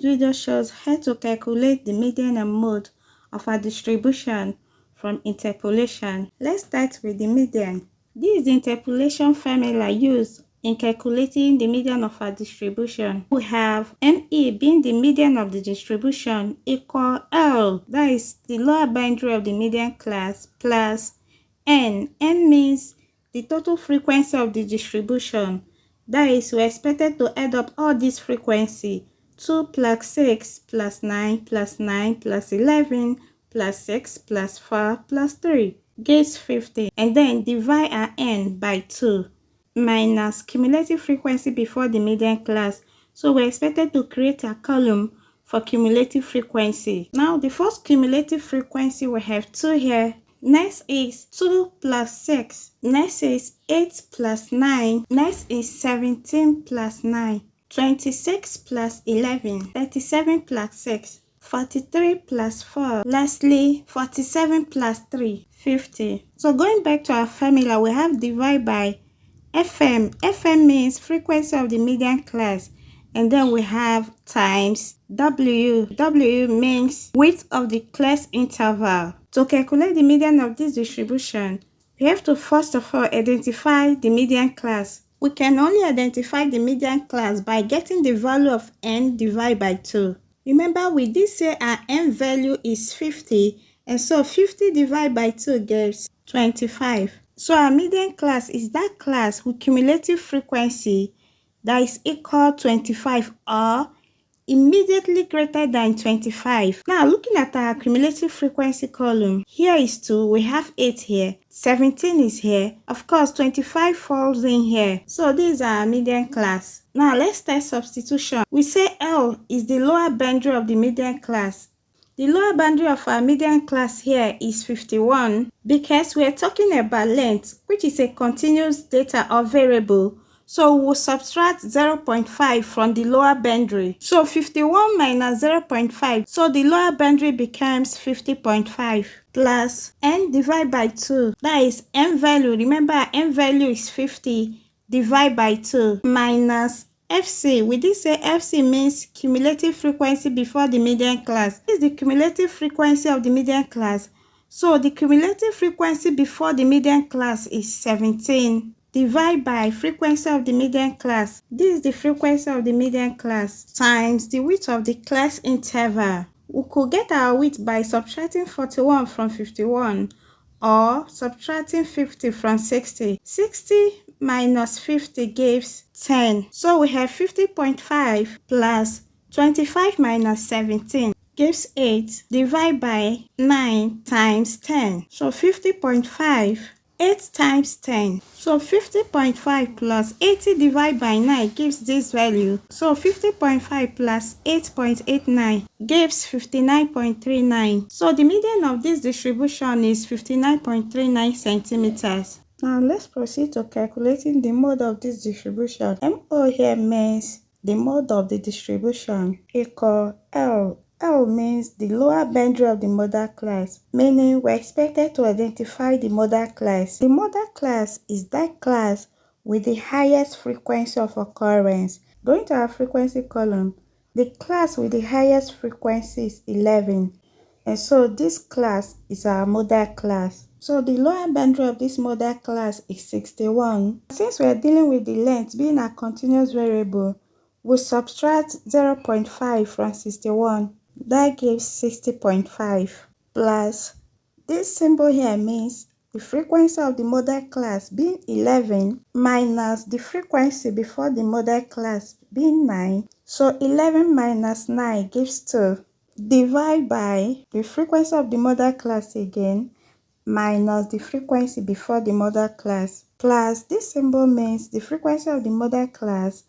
This video shows how to calculate the median and mode of a distribution from interpolation. Let's start with the median. This is the interpolation formula used in calculating the median of a distribution. We have ME being the median of the distribution equal L, that is the lower boundary of the median class, plus N. N means the total frequency of the distribution. That is, we expected to add up all this frequency. 2 plus 6 plus 9 plus 9 plus 11 plus 6 plus 4 plus 3 gives 50. And then divide our N by 2 minus cumulative frequency before the median class. So we expected to create a column for cumulative frequency. Now the first cumulative frequency, we have 2 here. Next is 2 plus 6. Next is 8 plus 9. Next is 17 plus 9. 26 plus 11. 37 plus 6. 43 plus 4. Lastly, 47 plus 3. 50. So going back to our formula, we have divide by FM. FM means frequency of the median class. And then we have times W. W means width of the class interval. To calculate the median of this distribution, we have to first of all identify the median class. We can only identify the median class by getting the value of N divided by 2. Remember, we did say our N value is 50, and so 50 divided by 2 gives 25. So our median class is that class with cumulative frequency that is equal to 25 or immediately greater than 25. Now looking at our cumulative frequency column, here is 2, we have 8 here, 17 is here, of course 25 falls in here. So this is our median class. Now let's test substitution. We say L is the lower boundary of the median class. The lower boundary of our median class here is 51 because we are talking about length, which is a continuous data or variable. So we'll subtract 0.5 from the lower boundary. So 51 minus 0.5. So the lower boundary becomes 50.5 plus N divided by 2. That is N value. Remember, N value is 50 divided by 2 minus FC. We did say FC means cumulative frequency before the median class. This is the cumulative frequency of the median class. So the cumulative frequency before the median class is 17. Divide by frequency of the median class. This is the frequency of the median class times the width of the class interval. We could get our width by subtracting 41 from 51 or subtracting 50 from 60. 60 minus 50 gives 10. So we have 50.5 plus 25 minus 17 gives 8. Divide by 9 times 10. So 50.5. 8 times 10. So 50.5 plus 80 divided by 9 gives this value. So 50.5 plus 8.89 gives 59.39. So the median of this distribution is 59.39 centimeters. Now let's proceed to calculating the mode of this distribution. MO here means the mode of the distribution equal L. L means the lower boundary of the modal class, meaning we're expected to identify the modal class. The modal class is that class with the highest frequency of occurrence. Going to our frequency column, the class with the highest frequency is 11. And so this class is our modal class. So the lower boundary of this modal class is 61. Since we are dealing with the length being a continuous variable, we subtract 0.5 from 61. That gives 60.5 plus this symbol here means the frequency of the modal class being 11 minus the frequency before the modal class being 9. So 11 minus 9 gives 2. Divide by the frequency of the modal class again minus the frequency before the modal class plus this symbol means the frequency of the modal class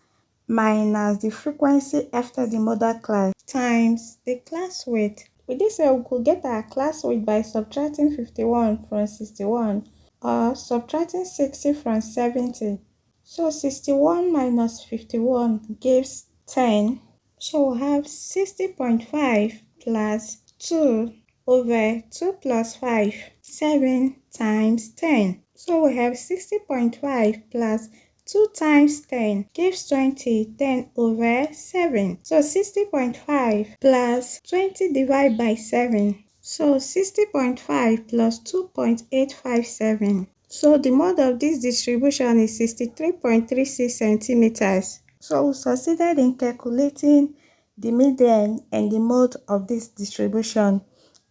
minus the frequency after the modal class times the class width. With this, we could get our class width by subtracting 51 from 61 or subtracting 60 from 70. So 61 minus 51 gives 10. So we'll have 60.5 plus 2 over 2 plus 5, 7 times 10. So we have 60.5 plus 2 times 10 gives 20, 10 over 7. So 60.5 plus 20 divided by 7. So 60.5 plus 2.857. So the mode of this distribution is 63.36 centimeters. So we succeeded in calculating the median and the mode of this distribution.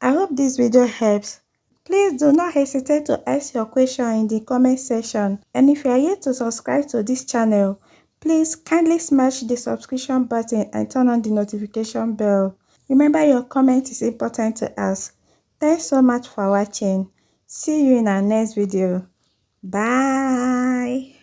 I hope this video helps. Please do not hesitate to ask your question in the comment section. And if you are yet to subscribe to this channel, please kindly smash the subscription button and turn on the notification bell. Remember, your comment is important to us. Thanks so much for watching. See you in our next video. Bye.